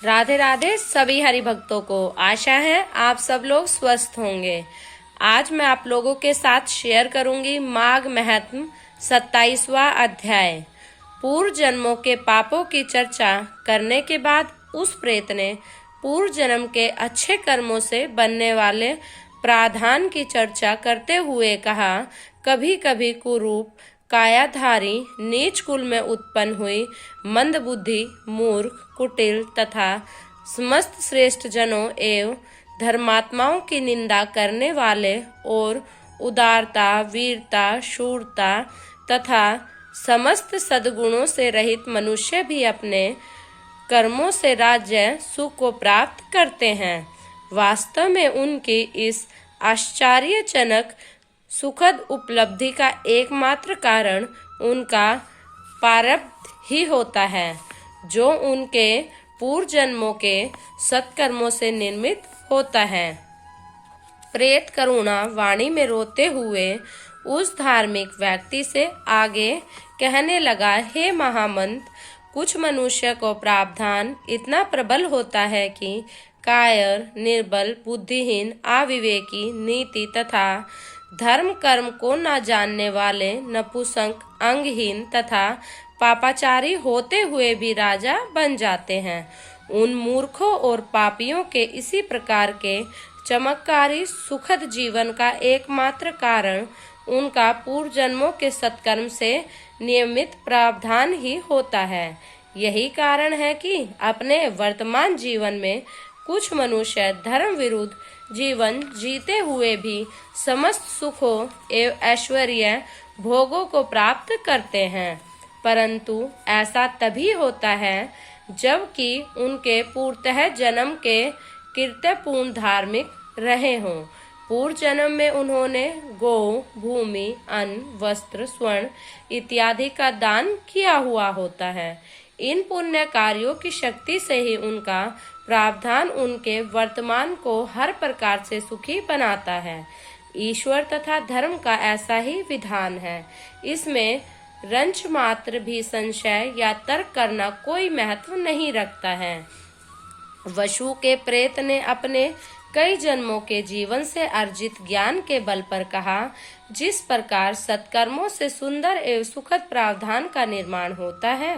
राधे राधे सभी हरि भक्तों को। आशा है आप सब लोग स्वस्थ होंगे। आज मैं आप लोगों के साथ शेयर करूंगी माघ महात्म्य 27वां अध्याय। पूर्व जन्मों के पापों की चर्चा करने के बाद उस प्रेत ने पूर्व जन्म के अच्छे कर्मों से बनने वाले प्रावधान की चर्चा करते हुए कहा, कभी कभी कुरूप कायाधारी नीच कुल में उत्पन्न हुई मंदबुद्धि, मूर्ख, कुटिल तथा समस्त श्रेष्ठ जनों एवं धर्मात्माओं की निंदा करने वाले और उदारता, वीरता, शूरता तथा समस्त सद्गुणों से रहित मनुष्य भी अपने कर्मों से राज्य सुख को प्राप्त करते हैं। वास्तव में उनकी इस आश्चर्यजनक सुखद उपलब्धि का एकमात्र कारण उनका प्रारब्ध ही होता है, जो उनके पूर्व जन्मों के सत्कर्मों से निर्मित होता है। प्रेत करुणा वाणी में रोते हुए उस धार्मिक व्यक्ति से आगे कहने लगा, हे महामंत, कुछ मनुष्य को प्रावधान इतना प्रबल होता है कि कायर, निर्बल, बुद्धिहीन, अविवेकी, नीति तथा धर्म कर्म को न जानने वाले, नपुंसक, अंगहीन तथा पापाचारी होते हुए भी राजा बन जाते हैं। उन मूर्खों और पापियों के इसी प्रकार के चमत्कारी सुखद जीवन का एकमात्र कारण उनका पूर्व जन्मों के सत्कर्म से नियमित प्रावधान ही होता है। यही कारण है कि अपने वर्तमान जीवन में कुछ मनुष्य धर्म विरुद्ध जीवन जीते हुए भी समस्त सुखों एवं ऐश्वर्य भोगों को प्राप्त करते हैं, परंतु ऐसा तभी होता है जबकि उनके पूर्वतः जन्म के कृत्यपूर्ण धार्मिक रहे हों। पूर्व जन्म में उन्होंने गौ, भूमि, अन्न, वस्त्र, स्वर्ण इत्यादि का दान किया हुआ होता है। इन पुण्य कार्यों की शक्ति से ही उनका प्रावधान उनके वर्तमान को हर प्रकार से सुखी बनाता है। ईश्वर तथा धर्म का ऐसा ही विधान है। इसमें रंच मात्र भी संशय या तर्क करना कोई महत्व नहीं रखता है। वसु के प्रेत ने अपने कई जन्मों के जीवन से अर्जित ज्ञान के बल पर कहा, जिस प्रकार सत्कर्मों से सुंदर एवं सुखद प्रावधान का निर्माण होता है,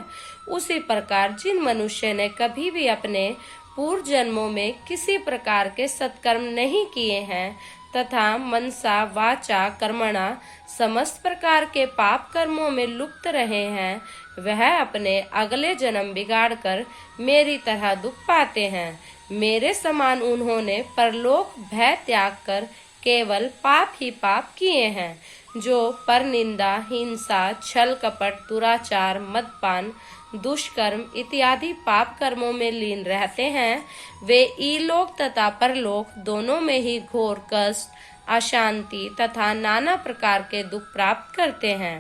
उसी प्रकार जिन मनुष्य ने कभी भी अपने पूर्व जन्मों में किसी प्रकार के सत्कर्म नहीं किए हैं तथा मनसा वाचा कर्मणा समस्त प्रकार के पाप कर्मों में लुप्त रहे हैं, वह अपने अगले जन्म बिगाड़कर मेरी तरह दुख पाते हैं। मेरे समान उन्होंने परलोक भय त्याग कर केवल पाप ही पाप किए हैं। जो परनिंदा, हिंसा, छल कपट, दुराचार, मदपान, दुष्कर्म इत्यादि पाप कर्मों में लीन रहते हैं, वे इलोक तथा परलोक दोनों में ही घोर कष्ट, अशांति तथा नाना प्रकार के दुख प्राप्त करते हैं।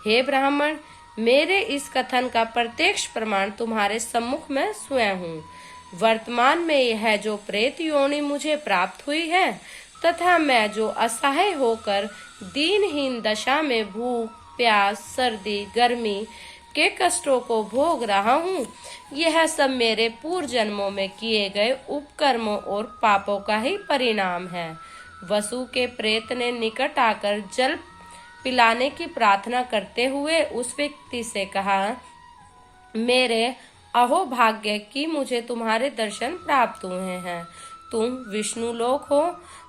हे ब्राह्मण, मेरे इस कथन का प्रत्यक्ष प्रमाण तुम्हारे सम्मुख में स्वयं हूँ। वर्तमान में यह जो प्रेत योनि मुझे प्राप्त हुई है तथा मैं जो असहाय होकर दीनहीन दशा में भूख, प्यास, सर्दी, गर्मी के कष्टों को भोग रहा हूँ, यह सब मेरे पूर्व जन्मों में किए गए उपकर्मों और पापों का ही परिणाम है। वसु के प्रेत ने निकट आकर जल पिलाने की प्रार्थना करते हुए उस व्यक्ति से कहा, मेरे अहो भाग्य कि मुझे तुम्हारे दर्शन प्राप्त हुए हैं। तुम विष्णु लोक हो,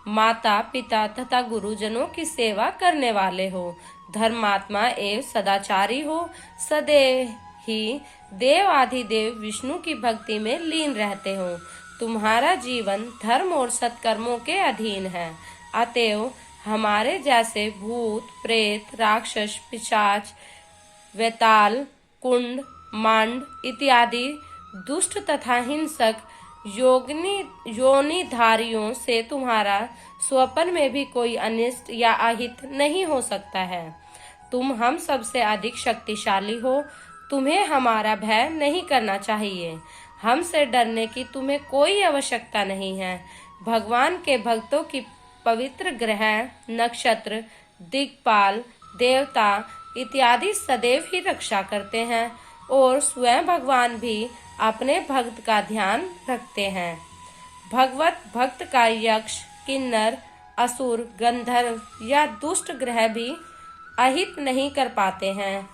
माता पिता तथा गुरुजनों की सेवा करने वाले हो, धर्मात्मा एवं सदाचारी हो, सदैव ही देव आदिदेव विष्णु की भक्ति में लीन रहते हो। तुम्हारा जीवन धर्म और सत्कर्मों के अधीन है। अतएव हमारे जैसे भूत, प्रेत, राक्षस, पिशाच, वेताल, कुंड, मांड इत्यादि दुष्ट तथा हिंसक योनिधारियों से तुम्हारा स्वप्न में भी कोई अनिष्ट या अहित नहीं हो सकता है। तुम हम सबसे अधिक शक्तिशाली हो, तुम्हें हमारा भय नहीं करना चाहिए। हमसे डरने की तुम्हें कोई आवश्यकता नहीं है। भगवान के भक्तों की पवित्र ग्रह, नक्षत्र, दिक्पाल, देवता इत्यादि सदैव ही रक्षा करते हैं और स्वयं भगवान भी अपने भक्त का ध्यान रखते हैं। भगवत भक्त का यक्ष, किन्नर, असुर, गंधर्व या दुष्ट ग्रह भी अहित नहीं कर पाते हैं।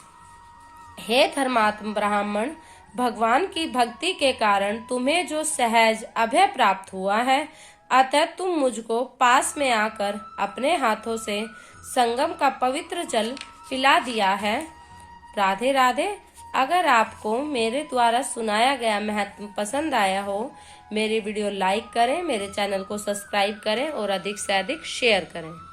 हे धर्मात्म ब्राह्मण, भगवान की भक्ति के कारण तुम्हें जो सहज अभय प्राप्त हुआ है, अतः तुम मुझको पास में आकर अपने हाथों से संगम का पवित्र जल पिला दिया है। राधे राधे। अगर आपको मेरे द्वारा सुनाया गया महत्व पसंद आया हो, मेरी वीडियो लाइक करें, मेरे चैनल को सब्सक्राइब करें और अधिक से अधिक शेयर करें।